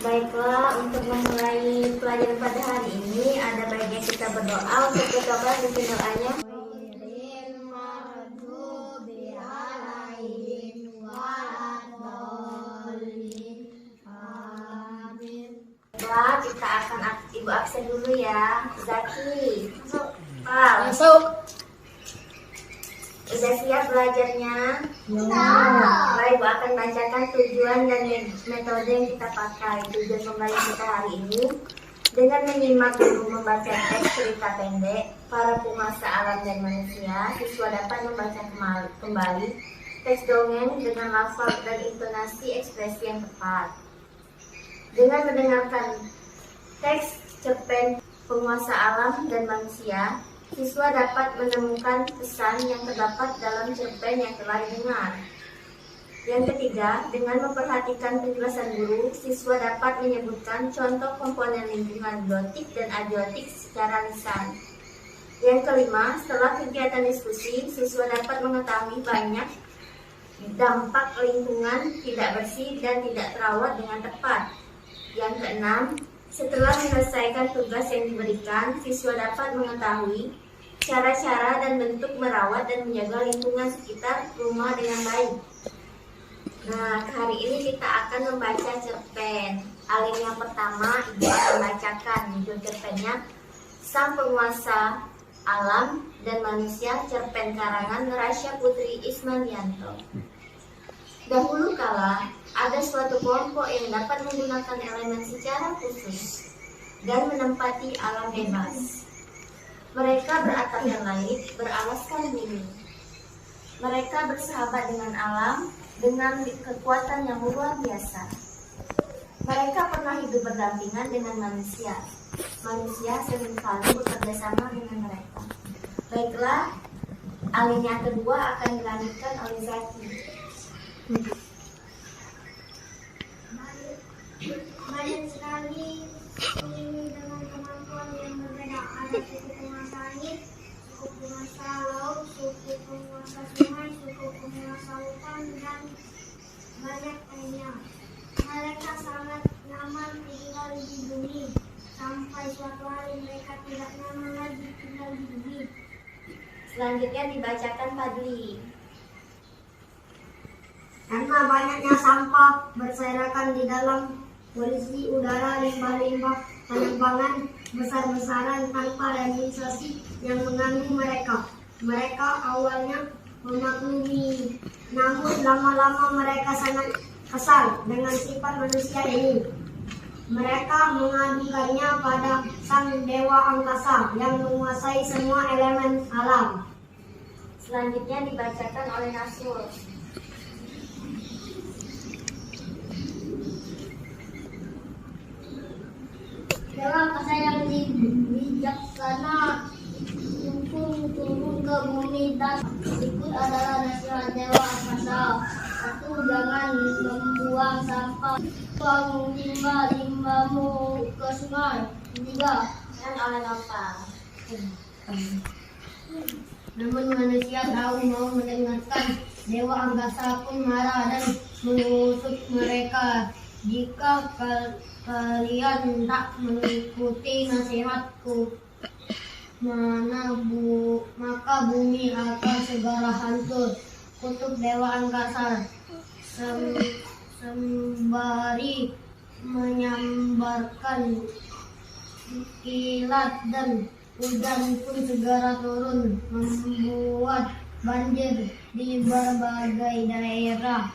Baiklah, untuk memulai pelajaran pada hari ini, ada baiknya kita berdoa. Untuk berdoa, bikin doanya. Baiklah, kita akan ibu absen dulu ya. Zaki, masuk. Sudah siap belajarnya? Baik, ibu akan bacakan tujuan dan metode yang kita pakai. Tujuan pembelajaran kita hari ini dengan menyimak dulu membaca teks cerita pendek para penguasa alam dan manusia, siswa dapat membaca kembali teks dongeng dengan lafaz dan intonasi ekspresi yang tepat. Dengan mendengarkan teks cerpen penguasa alam dan manusia, siswa dapat menemukan pesan yang terdapat dalam cerpen yang telah didengar. Yang ketiga, dengan memperhatikan penjelasan guru, siswa dapat menyebutkan contoh komponen lingkungan biotik dan abiotik secara lisan. Yang kelima, setelah kegiatan diskusi, siswa dapat mengetahui banyak dampak lingkungan tidak bersih dan tidak terawat dengan tepat. Yang keenam, setelah menyelesaikan tugas yang diberikan, siswa dapat mengetahui cara-cara dan bentuk merawat dan menjaga lingkungan sekitar rumah dengan baik. Nah, hari ini kita akan membaca cerpen. Alin yang pertama, ibu akan bacakan judul cerpennya Sang Penguasa Alam dan Manusia, cerpen karangan Rasya Putri Ismandianto. Dahulu kala, ada suatu kelompok yang dapat menggunakan elemen secara khusus dan menempati alam bebas. Mereka beratapkan langit, beralaskan bumi. Mereka bersahabat dengan alam dengan kekuatan yang luar biasa. Mereka pernah hidup berdampingan dengan manusia. Manusia seringkali bekerja sama dengan mereka. Baiklah, alinea kedua akan dilanjutkan oleh Zaki. Banyak sekali ini dengan kemampuan yang berbeda. Ada suku penguasa langit, suku penguasa laut, suku penguasa sungai, suku penguasa hutan, dan banyak lainnya. Mereka sangat nyaman tinggal di bumi, sampai suatu hari mereka tidak nyaman lagi tinggal di bumi. Selanjutnya dibacakan Fadli. Karena banyaknya sampah berserakan di dalam polusi udara, limbah-limbah penerbangan besar-besaran tanpa realisasi yang mengganggu mereka. Mereka awalnya memaklumi, namun lama-lama mereka sangat kesal dengan sifat manusia ini. Mereka mengadukannya pada sang dewa angkasa yang menguasai semua elemen alam. Selanjutnya dibacakan oleh Nasrul. Dewa angkasa yang bijaksana turun ke bumi, dan berikut adalah nasihat Dewa Angkasa. 1. Jangan membuang sampah. Buang limbah-limbahmu ke sungai. 3. Dan oleh Nova. Namun manusia tahu mau mendengarkan. Dewa Angkasa pun marah dan mengutuk mereka. Jika kalian tak mengikuti nasihatku, maka bumi akan segera hancur. Kutuk Dewa Angkasa sembari menyambarkan kilat, dan hujan pun segera turun membuat banjir di berbagai daerah,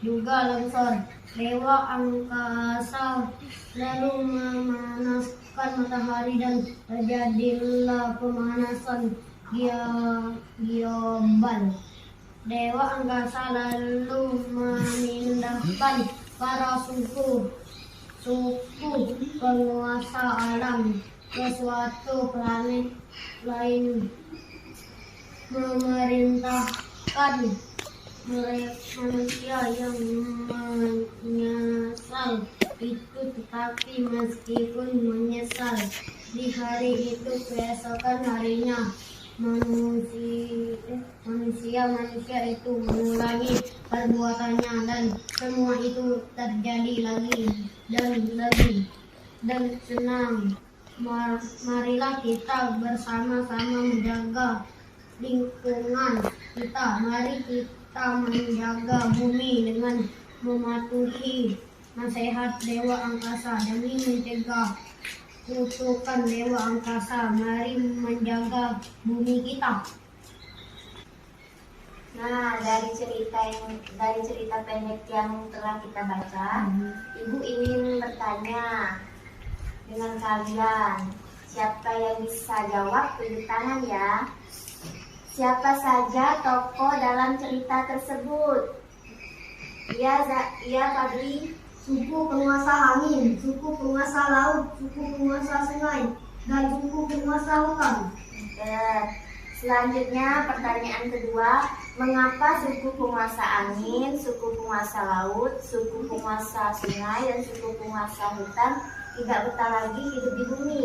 juga longsor. Dewa Angkasa lalu memanaskan matahari dan terjadilah pemanasan global. Dewa Angkasa lalu memindahkan para suku penguasa alam ke suatu planet lain, memerintahkan manusia yang menyesal itu, tetapi meskipun menyesal di hari itu, keesokan harinya manusia manusia itu mengulangi perbuatannya dan semua itu terjadi lagi dan lagi dan senang. Marilah kita bersama-sama menjaga lingkungan kita. Mari kita menjaga bumi dengan mematuhi nasihat Dewa Angkasa demi mencegah kutukan Dewa Angkasa. Mari menjaga bumi kita. Nah, dari cerita pendek yang telah kita baca, Ibu ingin bertanya dengan kalian. Siapa yang bisa jawab, tunjuk tangan ya. Siapa saja tokoh dalam cerita tersebut? Iya, Fadli. Suku penguasa angin, suku penguasa laut, suku penguasa sungai, dan suku penguasa hutan. Selanjutnya pertanyaan kedua, mengapa suku penguasa angin, suku penguasa laut, suku penguasa sungai, dan suku penguasa hutan tidak betah lagi hidup di bumi?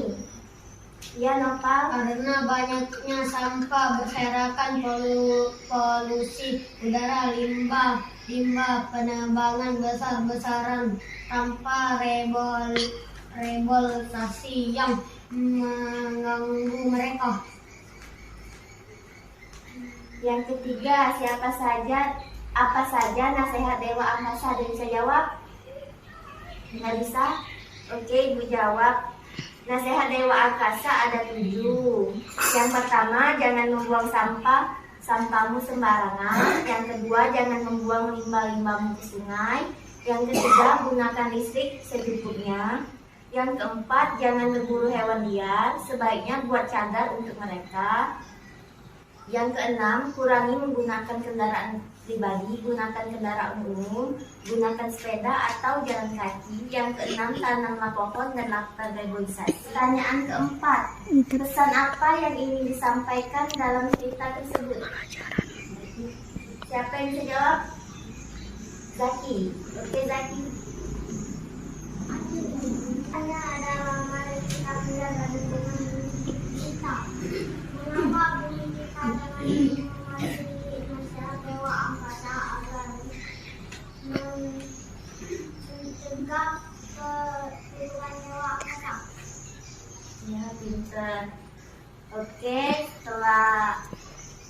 Ya, Nopal. Karena banyaknya sampah berserakan, polusi udara, limbah penerbangan besar-besaran tanpa reboisasi yang mengganggu mereka. Yang ketiga, apa saja nasihat Dewa Angkasa? Ada yang bisa jawab? Nggak bisa? Oke, Ibu jawab. Nasihat Dewa Angkasa ada 7. Yang pertama, jangan membuang sampahmu sembarangan. Yang kedua, jangan membuang limbah-limbahmu ke sungai. Yang ketiga, gunakan listrik secukupnya. Yang keempat, jangan berburu hewan liar. Sebaiknya buat cadar untuk mereka. Yang keenam, kurangi menggunakan kendaraan pribadi, gunakan kendaraan umum, gunakan sepeda atau jalan kaki. Yang keenam, tanamlah pohon dan lakukan reboisasi. Pertanyaan keempat, pesan apa yang ingin disampaikan dalam cerita tersebut? Siapa yang bisa jawab? Zaki. Oke, Zaki. Hanya adalah mari kita menjaga lingkungan kita. Mengapa bumi kita dengan mematuhi nasihat Dewa Angkasa agar mencegah kehidupan Dewa Angkasa? Ya, pinter. Oke, setelah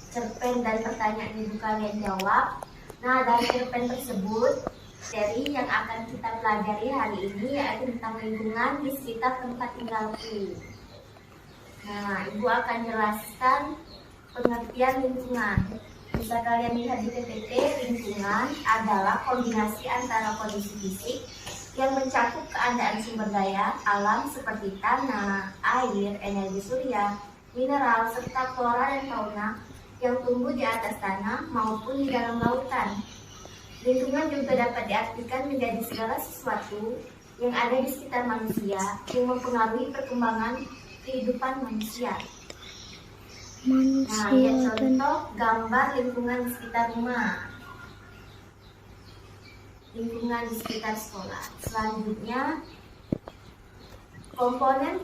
cerpen dan pertanyaan Ibu kalian jawab, nah dari cerpen tersebut, seri yang akan kita pelajari hari ini yaitu tentang lingkungan di sekitar tempat tinggalku. Nah, Ibu akan jelaskan pengertian lingkungan. Bisa kalian lihat di PPT, lingkungan adalah kombinasi antara kondisi fisik yang mencakup keadaan sumber daya alam seperti tanah, air, energi surya, mineral, serta flora dan fauna yang tumbuh di atas tanah maupun di dalam lautan. Lingkungan juga dapat diartikan menjadi segala sesuatu yang ada di sekitar manusia yang mempengaruhi perkembangan kehidupan manusia. Nah, lihat contoh gambar lingkungan di sekitar rumah, lingkungan di sekitar sekolah. Selanjutnya, komponen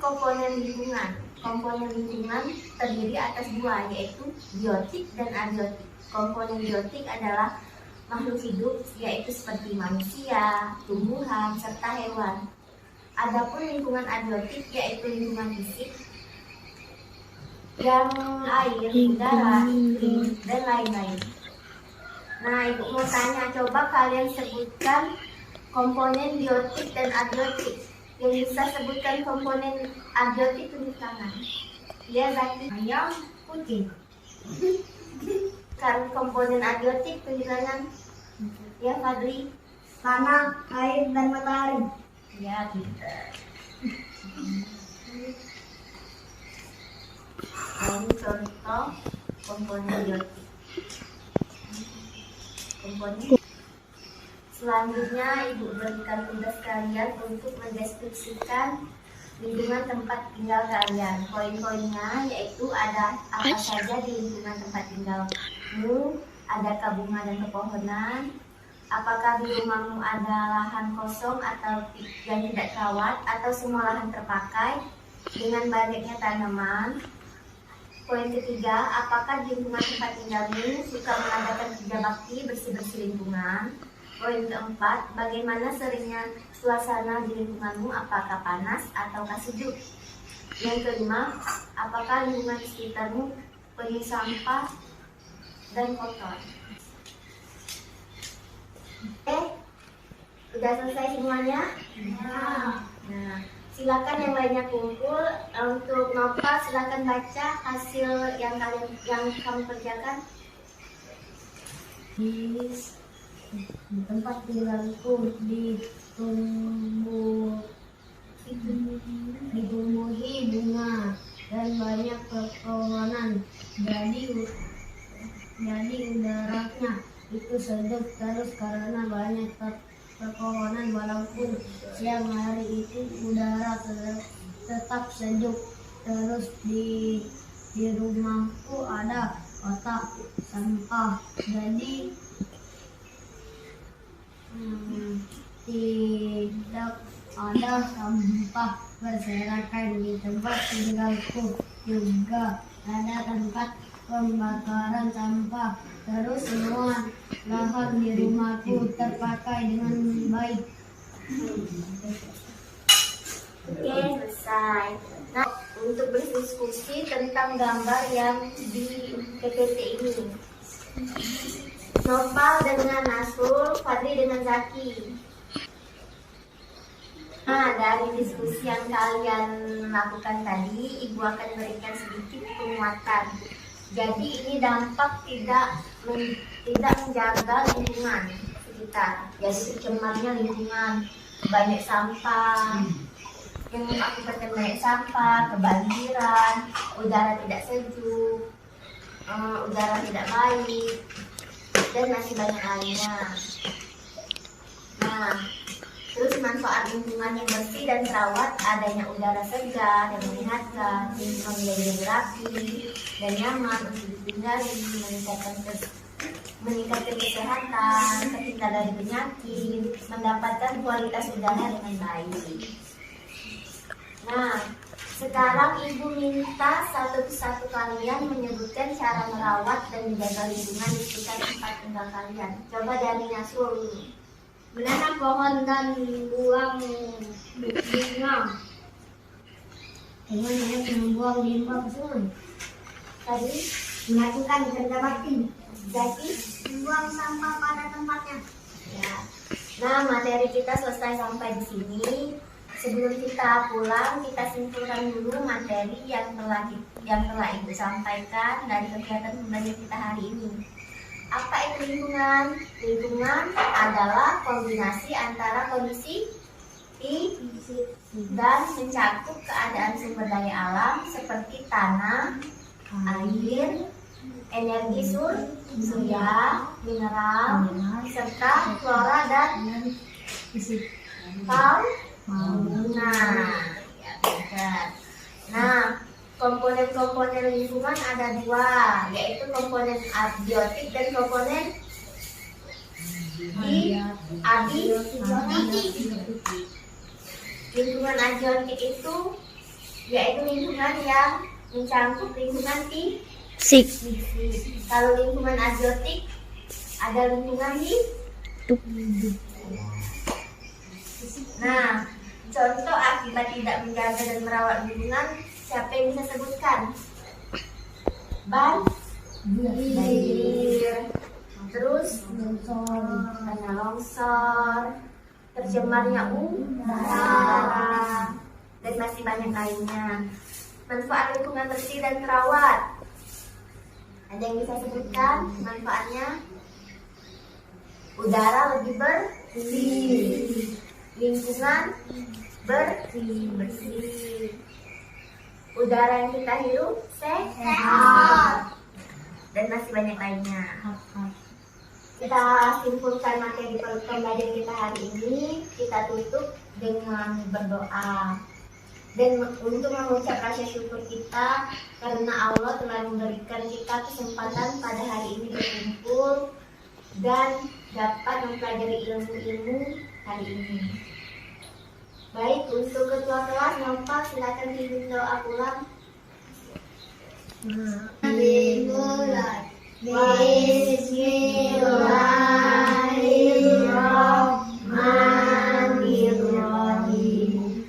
lingkungan. Komponen lingkungan terdiri atas 2, yaitu biotik dan abiotik. Komponen biotik adalah makhluk hidup, yaitu seperti manusia, tumbuhan, serta hewan. Adapun lingkungan abiotik yaitu lingkungan fisik yang air, udara, iklim, dan lain-lain. Nah, Ibu mau tanya, coba kalian sebutkan komponen biotik dan abiotik. Yang bisa sebutkan komponen abiotik tunjuk tangan. Ya, Zaki. Ayam, kucing. Kan komponen abiotik tunjuk tangan. Ya, Fadli. Tanah, air, dan matahari. Ya, pintar. Ini contoh komponen biotik. Komponen. Selanjutnya, Ibu berikan tugas kalian untuk mendeskripsikan lingkungan tempat tinggal kalian. Poin-poinnya yaitu ada apa saja di lingkungan tempat tinggalmu, adakah bunga dan pepohonan, apakah di rumahmu ada lahan kosong atau yang tidak terawat, atau semua lahan terpakai dengan banyaknya tanaman. Poin ketiga, apakah di lingkungan tempat tinggalmu suka mengadakan kerja bakti bersih-bersih lingkungan? Poin keempat, bagaimana seringnya suasana di lingkunganmu, apakah panas ataukah sejuk? Yang kelima, apakah lingkungan di sekitarmu penuh sampah dan kotor? Udah selesai semuanya? Nah, silakan yang lainnya kumpul. Untuk Nova, silakan baca hasil yang kamu kerjakan. Di tempat tinggalku ditumbuhi bunga dan banyak pepohonan, jadi udaranya itu sejuk terus karena banyak pepohonan. Walaupun siang hari itu udara tetap sejuk terus. Di rumahku ada kotak sampah, jadi tidak ada sampah berserakan. Di tempat tinggalku juga ada tempat pembakaran sampah, terus semua lahan di rumahku terpakai dengan baik. Oke, selesai. Nah, untuk berdiskusi tentang gambar yang di PPT ini. Nopal dengan Nasrul, Fadli dengan Zaki. Nah, dari diskusi yang kalian lakukan tadi, Ibu akan berikan sedikit penguatan. Jadi ini dampak tidak menjaga lingkungan sekitar. Jadi tercemarnya lingkungan, banyak sampah, yang mengakibatkan banyak sampah, kebanjiran, udara tidak sejuk, udara tidak baik, dan masih banyak lainnya. Nah, terus manfaat lingkungan yang bersih dan terawat, adanya udara segar yang menyehatkan, lingkungan yang rapi dan nyaman untuk ditinggali, meningkatkan kesehatan, terhindar dari penyakit, mendapatkan kualitas udara dengan baik. Nah, sekarang Ibu minta satu persatu kalian menyebutkan cara merawat dan menjaga lingkungan di sekitar tempat tinggal kalian. Coba dari Nasrul dulu. Menanam pohon dan buang bunga. Dengan membuang limbah ke sungai. Tadi Melakukan kerja bakti. Zaki, Membuang sampah pada tempatnya. ya. Nah, materi kita selesai sampai di sini. Sebelum kita pulang, kita simpulkan dulu materi yang telah Ibu sampaikan dari kegiatan pembelajaran kita hari ini. Apa itu lingkungan? Lingkungan adalah kombinasi antara kondisi fisik dan mencakup keadaan sumber daya alam seperti tanah, air, energi surya, mineral, serta flora dan fauna. Ya, benar. Nah, komponen-komponen lingkungan ada dua, yaitu komponen abiotik dan komponen abiotik. Lingkungan abiotik itu yaitu lingkungan yang mencakup lingkungan fisik. Kalau lingkungan abiotik ada lingkungan hidup. Nah, contoh akibat tidak menjaga dan merawat lingkungan, siapa yang bisa sebutkan? Banjir, terus tanah longsor, tercemarnya udara, dan masih banyak lainnya. Manfaat lingkungan bersih dan terawat, ada yang bisa sebutkan manfaatnya? Udara lebih bersih, lingkungan bersih, udara yang kita hirup sehat, dan masih banyak lainnya. Kita simpulkan materi pembelajaran kita hari ini. Kita tutup dengan berdoa dan untuk mengucap rasa syukur kita karena Allah telah memberikan kita kesempatan pada hari ini berkumpul dan dapat mempelajari ilmu-ilmu hari ini. Baik, untuk ketua kelas Nopal, silakan pimpin doa pulang. Dimulai. Bismillahirrahmanirrahim.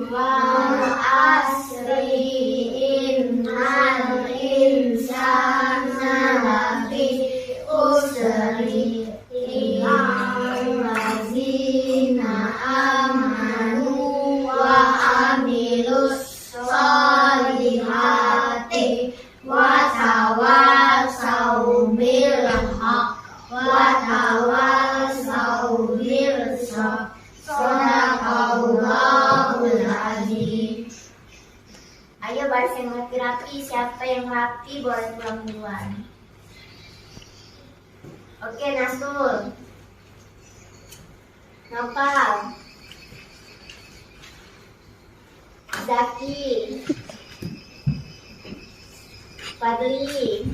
Wal asri innal insana lafi usri illa allazina amanu wa amilus solihati wa tawassaw bil haqq wa tawassaw bil sabr. Sadaqallahul azim. Ayo baris yang rapi-rapi. Siapa yang rapi boleh pulang duluan. Oke, Nasul, Nopal, Zaki, Fadli,